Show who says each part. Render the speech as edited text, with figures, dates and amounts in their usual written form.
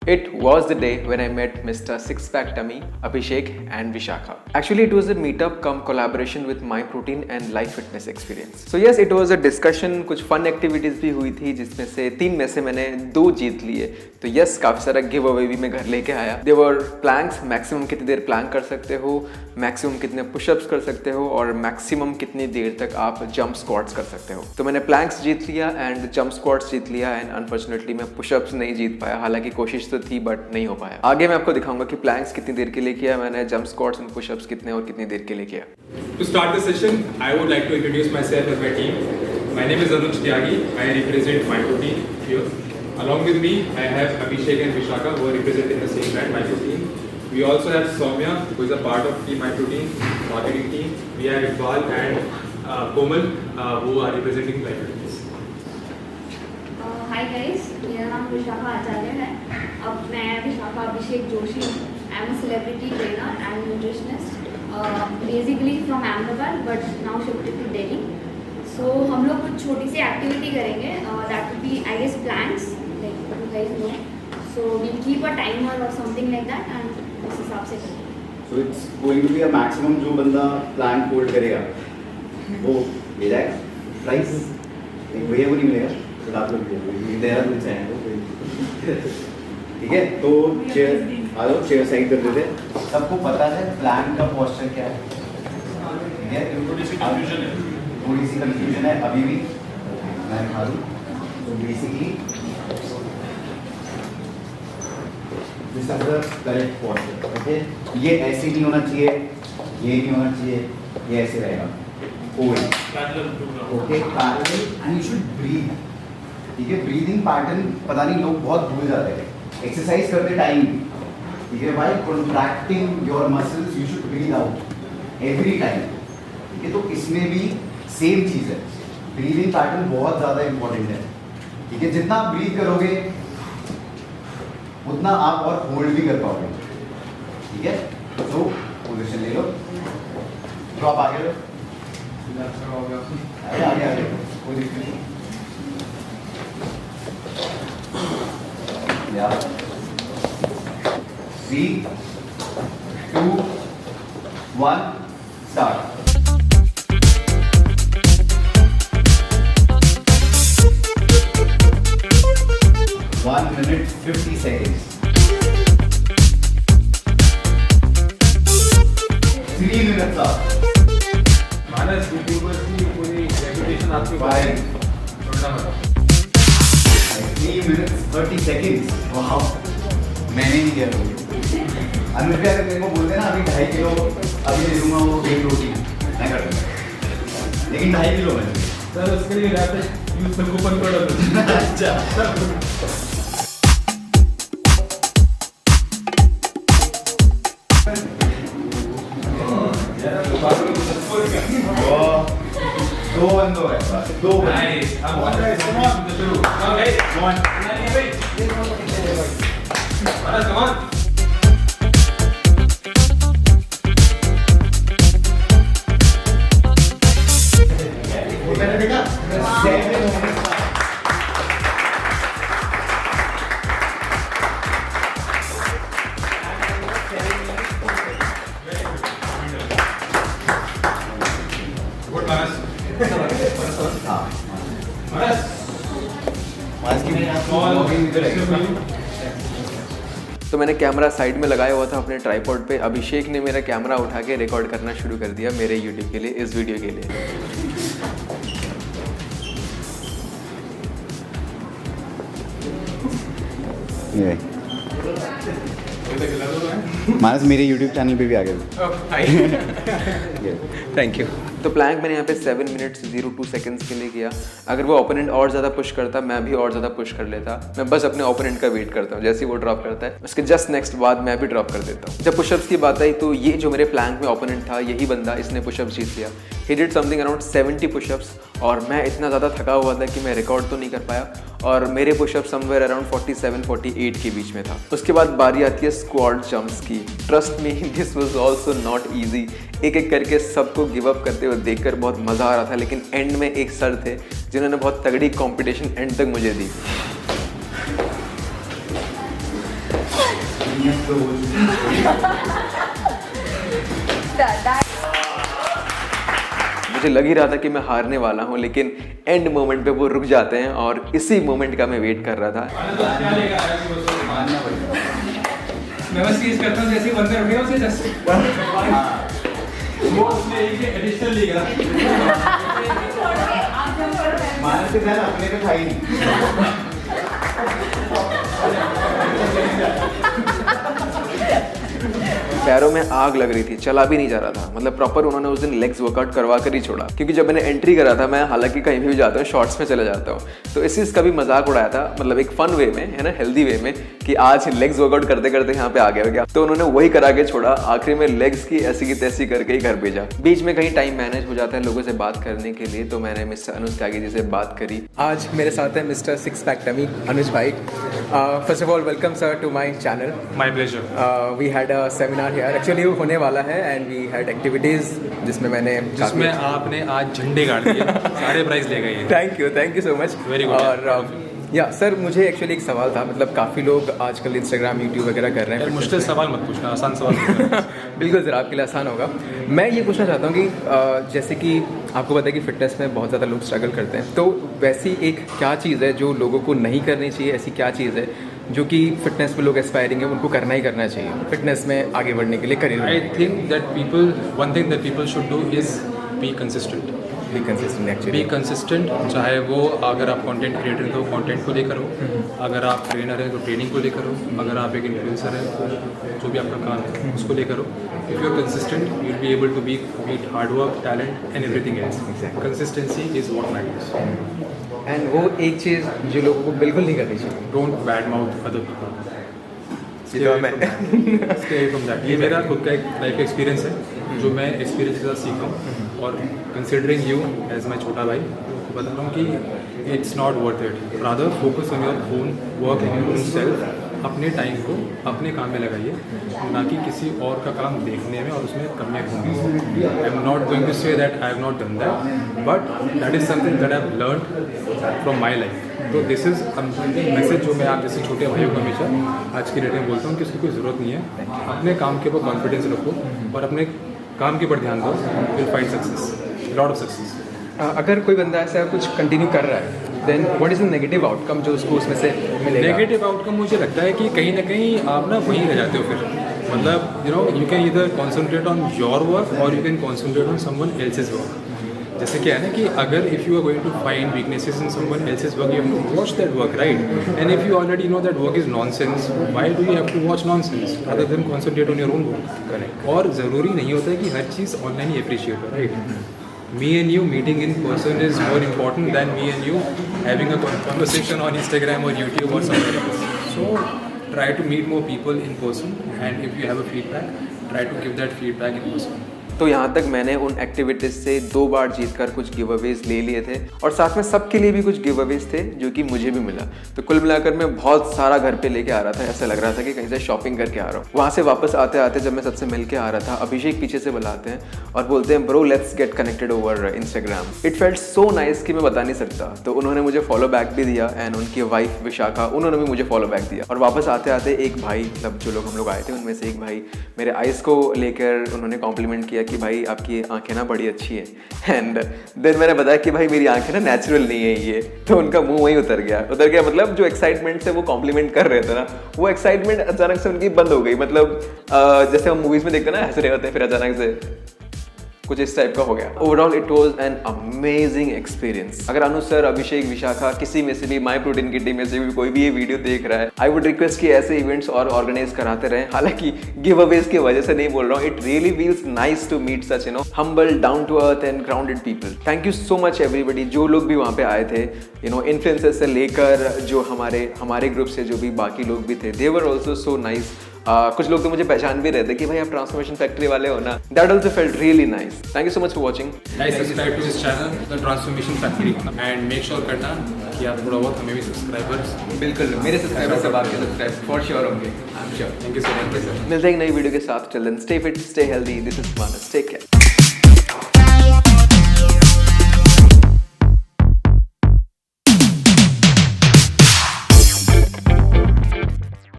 Speaker 1: It was the day when I met Mr. Six Pack Tummy, Abhishek and Vishakha. Actually, it was a meetup cum collaboration with My Protein and Life Fitness Experience. So yes, it was a discussion, कुछ fun activities भी हुई थी जिसमें से 3 में से मैंने 2 जीत लिए. तो yes, काफ़ी सारा गिव अवे भी मैं घर लेके आया. There were planks, maximum कितनी देर plank कर सकते हो, maximum कितने push-ups कर सकते हो और maximum कितनी देर तक आप jump squats कर सकते हो. तो मैंने planks जीत लिया and jump squats जीत लिया and unfortunately मैं push-ups नहीं जीत पाया. हालांकि कोशिश तो थी बट नहीं हो पाया. आगे मैं आपको दिखाऊंगा कि planks कितनी देर के लिए किया मैंने, jump squats and push-ups कितने और कितनी देर के लिए किया.
Speaker 2: To start the session, I would like to introduce myself and my team. My name is Anuj Tyagi. I represent My Protein here. Along with me, I have Abhishek and Vishakha who are representing the same brand, My Protein. We also have Soumya, who is a part of Team My Protein marketing team. We have Iqbal and Komal, who are representing Life Fitness.
Speaker 3: Hi guys, मेरा नाम विशाखा आचार्य है. अब मैं विशाखा अभिषेक जोशी हूँ. I am a celebrity trainer and nutritionist. Basically from Ahmedabad, but now shifted to Delhi. So हम लोग कुछ छोटी सी एक्टिविटी करेंगे. That would be, I guess, planks, like you guys know. So we'll keep a timer or something like that, and उस हिसाब से करेंगे.
Speaker 4: So it's going to be a maximum जो बंदा plank hold करेगा वो ले जाएगा. Price एक भैया को नहीं मिलेगा. तो आप लोग देहरादून से आए हो. ठीक है, तो चेयर आ जाओ, चेयर साइड कर देते. सबको पता है प्लान का पोस्चर क्या है. ठीक है, थोड़ी सी कंफ्यूजन है अभी भी. मैं दिखा दूँ. तो basically this is the correct posture. Okay, ये ऐसे नहीं होना चाहिए, ये नहीं होना चाहिए, ये ऐसे रहेगा. Okay, parallel and you should breathe. ठीक है, ब्रीदिंग पैटर्न पता नहीं लोग बहुत भूल जाते हैं एक्सरसाइज करते टाइम. ठीक है, while contracting your muscles you should breathe out every time. ठीक है, तो इसमें भी सेम चीज़ है. ब्रीदिंग पैटर्न बहुत ज़्यादा इंपॉर्टेंट है. ठीक है, जितना आप ब्रीथ करोगे उतना आप और होल्ड भी कर पाओगे. ठीक है, तो पोजीशन ले लो. ड्रॉप आगे लो. आगे आगे कोई दिक्कत नहीं. Yeah. 3, 2, 1, start. 1 minute 50 seconds. 3 minutes up.
Speaker 2: मानस यूट्यूबर्स की पूरी रेपुटेशन आपके
Speaker 4: 5,
Speaker 2: छोड़ना मत.
Speaker 4: 3 minutes 30 seconds. वाह, मैंने नहीं किया. अनुज भैया मेरे को बोलते ना अभी 2.5 किलो अभी ले लूँगा वो एक रोटी मैं कर दूँगा, लेकिन 2.5 किलो में.
Speaker 2: सर उसके लिए रैपिड यूज में कूपन कोड है. अच्छा.
Speaker 4: दो बंदो है, दो
Speaker 2: Nice. Come on, guys. Come on. Come on, guys.
Speaker 4: Come on.
Speaker 2: Manas, come on.
Speaker 4: मैंने देखा 7 minutes.
Speaker 2: Good, Manas.
Speaker 4: हाँ,
Speaker 2: Manas.
Speaker 4: मास की
Speaker 2: Small.
Speaker 4: वॉकिंग इधर है.
Speaker 1: तो मैंने कैमरा साइड में लगाया हुआ था अपने ट्राइपॉड पे. अभिषेक ने मेरा कैमरा उठा के रिकॉर्ड करना शुरू कर दिया मेरे यूट्यूब के लिए, इस वीडियो के लिए.
Speaker 4: मानस मेरे YouTube चैनल पे भी आ गए.
Speaker 1: Thank you. तो प्लैंक मैंने यहाँ पे 7 मिनट्स 02 सेकंड्स के लिए किया. अगर वो ओपोनेंट और ज़्यादा पुश करता मैं भी और ज़्यादा पुश कर लेता. मैं बस अपने ओपोनेंट का वेट करता हूँ. जैसे ही वो ड्रॉप करता है उसके जस्ट नेक्स्ट बाद मैं भी ड्रॉप कर देता हूँ. जब पुशअप्स की बात आई तो ये जो मेरे प्लैंक में ओपोनेंट था यही बंदा, इसने पुशअप्स जीत लिया. He did something around 70 pushups और मैं इतना ज़्यादा थका हुआ था कि मैं रिकॉर्ड तो नहीं कर पाया और मेरे पुशअप समवेयर अराउंड 47-48 के बीच में था. उसके बाद बारी आती है स्क्वाट जंप्स की. Trust me, this was also not easy. एक एक करके सबको गिव अप करते हुए देखकर बहुत मज़ा आ रहा था, लेकिन एंड में एक सर थे जिन्होंने बहुत तगड़ी कंपटीशन एंड तक मुझे दी.
Speaker 4: जीनियस तो हो
Speaker 1: मुझे लग ही रहा था कि मैं हारने वाला हूँ, लेकिन एंड मोमेंट पे वो रुक जाते हैं और इसी मोमेंट का मैं वेट कर रहा था।
Speaker 4: मानना पड़ेगा।
Speaker 2: मैं बस चीज करता हूँ, जैसे ही बंदर उठेगा उसे जस्ट वो उसने एक एडिशनल लेगा।
Speaker 4: मानस के साथ अपने पे खाई नहीं।
Speaker 1: पैरों में आग लग रही थी, चला भी नहीं जा रहा था। मतलब प्रॉपर उन्होंने उस दिन लेग्स वर्कआउट करवा कर ही छोड़ा, क्योंकि जब मैंने एंट्री करा था, मैं हालांकि कहीं भी जाता हूँ शॉर्ट्स में चला जाता हूँ, तो इस चीज़ का भी मजाक उड़ाया था, मतलब एक फन वे में, है ना, हेल्दी वे में, कि आज लेग्स वर्कआउट करते करते यहाँ पे आ गया। तो उन्होंने वही करा के छोड़ा, आखिरी में लेग्स की ऐसी की तैसी करके ही घर भेजा। बीच में कहीं टाइम मैनेज हो जाता है लोगों से बात करने के लिए, तो मैंने मिस्टर अनुज त्यागी जी से बात करी। आज मेरे साथ है mister six pack tummy Anuj भाई। First of all welcome sir to my channel.
Speaker 2: My pleasure.
Speaker 1: We had a seminar here, actually वो होने वाला है, एंड वी हैड एक्टिविटीज जिसमें
Speaker 2: आपने आज झंडे गाड़ दिए, सारे प्राइज ले गए।
Speaker 1: Thank you so much.
Speaker 2: Very good.
Speaker 1: और या सर, मुझे एक्चुअली एक सवाल था, मतलब काफ़ी लोग आजकल इंस्टाग्राम यूट्यूब वगैरह कर रहे हैं।
Speaker 2: मुश्किल सवाल मत पूछना, आसान सवाल पूछना।
Speaker 1: बिल्कुल सर, आपके लिए आसान होगा। मैं ये पूछना चाहता हूँ कि जैसे कि आपको पता है कि फिटनेस में बहुत ज़्यादा लोग स्ट्रगल करते हैं, तो वैसी एक क्या चीज़ है जो लोगों को नहीं करनी चाहिए? ऐसी क्या चीज़ है जो कि फिटनेस में लोग एस्पायरिंग है, उनको करना ही करना चाहिए फिटनेस में आगे बढ़ने के लिए, career?
Speaker 2: I think that one thing that people should do is be consistent.
Speaker 1: Be consistent actually.
Speaker 2: Be consistent, चाहे वो अगर आप कंटेंट क्रिएटर हैं तो कंटेंट को लेकर हो, अगर आप ट्रेनर हैं तो ट्रेनिंग को लेकर हो, अगर आप एक इन्फ्लुएंसर हैं तो जो भी आपका काम है उसको लेकर हो। If you are consistent you will be able to beat hard work, talent and everything else. Consistency is what matters.
Speaker 1: And वो एक चीज़ जो लोगों को बिल्कुल नहीं करनी चाहिए,
Speaker 2: don't bad mouth other people.
Speaker 1: Stay
Speaker 2: from that. ये मेरा खुद का एक लाइफ एक्सपीरियंस है जो मैं एक्सपीरियंस के साथ सीख रहा हूँ, और कंसिडरिंग यू एज माई छोटा भाई आपको बता रहा हूँ कि it's not worth it. Rather focus on your own work in your own self. अपने टाइम को अपने काम में लगाइए, ना कि किसी और का काम देखने में और उसमें कमियाँ ढूंढने। I am not going to say that I have not done that, but that is something that I have learn from my life. तो दिस इज़ मैसेज जो मैं आप जैसे छोटे भाइयों को हमेशा आज की डेट में बोलता हूँ कि उसकी कोई ज़रूरत नहीं है। अपने काम के ऊपर कॉन्फिडेंस रखो और अपने काम के ऊपर ध्यान दो, will find success, lot of success.
Speaker 1: अगर कोई बंदा ऐसा कुछ कंटिन्यू कर रहा है, then what is the negative outcome जो उसको उसमें से मिलेगा?
Speaker 2: नेगेटिव आउटकम मुझे लगता है कि कहीं ना कहीं आप ना वहीं रह जाते हो फिर। मतलब you can either concentrate on your work और you can concentrate on someone else's work. जैसे क्या है ना कि अगर if you are going to find weaknesses in someone else's work, you have to watch that work, right? And if you already know that work is nonsense, why do you have to watch nonsense rather than concentrate on your own work? Correct. और ज़रूरी नहीं होता है कि हर चीज़ online ही appreciate हो, right? Me and you meeting in person is more important than me and you having a conversation on Instagram or YouTube or somewhere else. So try to meet more people in person, and if you have a feedback, try to give that feedback in person.
Speaker 1: तो यहाँ तक मैंने उन activities से 2 बार जीतकर कुछ give Awez ले लिए थे, और साथ में सबके लिए भी कुछ गिव अवेज थे जो कि मुझे भी मिला। तो कुल मिलाकर मैं बहुत सारा घर पे लेके आ रहा था, ऐसा लग रहा था कि कहीं से शॉपिंग करके आ रहा हूँ। वहाँ से वापस आते आते जब मैं सबसे मिल के आ रहा था, अभिषेक पीछे से बुलाते हैं और बोलते हैं, bro let's get connected over Instagram. It felt so nice कि मैं बता नहीं सकता। तो उन्होंने मुझे फॉलो बैक भी दिया, एंड उनकी वाइफ विशाखा, उन्होंने भी मुझे फॉलो बैक दिया। और वापस आते आते एक भाई, मतलब जो लोग हम लोग आए थे उनमें से एक भाई मेरे आइज़ को लेकर उन्होंने कॉम्प्लीमेंट किया कि भाई आपकी आंखें ना बड़ी अच्छी हैं। एंड देन मैंने बताया कि भाई मेरी आंखें ना नेचुरल नहीं है ये। तो उनका मुंह वहीं उतर गया। मतलब जो एक्साइटमेंट से वो कॉम्प्लीमेंट कर रहे थे ना, वो एक्साइटमेंट अचानक से उनकी बंद हो गई। मतलब जैसे हम मूवीज में देखते हैं ना, हंस रहे होते हैं, फिर अचानक से कुछ इस टाइप का हो गया। Overall it was an amazing experience. अगर अनुज सर, अभिषेक, विशाखा, किसी में से भी, माई प्रोटीन की टीम में से भी कोई भी ये वीडियो देख रहा है, आई वुड रिक्वेस्ट कि ऐसे इवेंट्स और ऑर्गेनाइज कराते रहें। हालांकि गिव अवेज की वजह से नहीं बोल रहा हूँ, it really feels nice to meet such humble, down to earth and grounded people. Thank you so much everybody, जो लोग भी वहाँ पे आए थे, इन्फ्लुएंसर्स से लेकर जो हमारे ग्रुप से जो भी बाकी लोग भी थे, दे वर ऑल्सो सो नाइस। कुछ लोग तो मुझे पहचान भी रहे थे कि भाई आप ट्रांसफॉर्मेशन फैक्ट्री वाले हो ना। That also felt really nice. Thank you so much for watching.
Speaker 2: Guys, subscribe to this channel, The Transformation Factory, and make sure करना कि आप थोड़ा बहुत हमें भी सब्सक्राइबर्स।
Speaker 1: बिल्कुल, मेरे सब्सक्राइबर सब आपके सब्सक्राइब फॉर श्योर होंगे। I am sure.
Speaker 2: Thank you so much.
Speaker 1: मिलते हैं एक नई वीडियो के साथ। Till then stay fit, stay healthy. This is Manas, take care.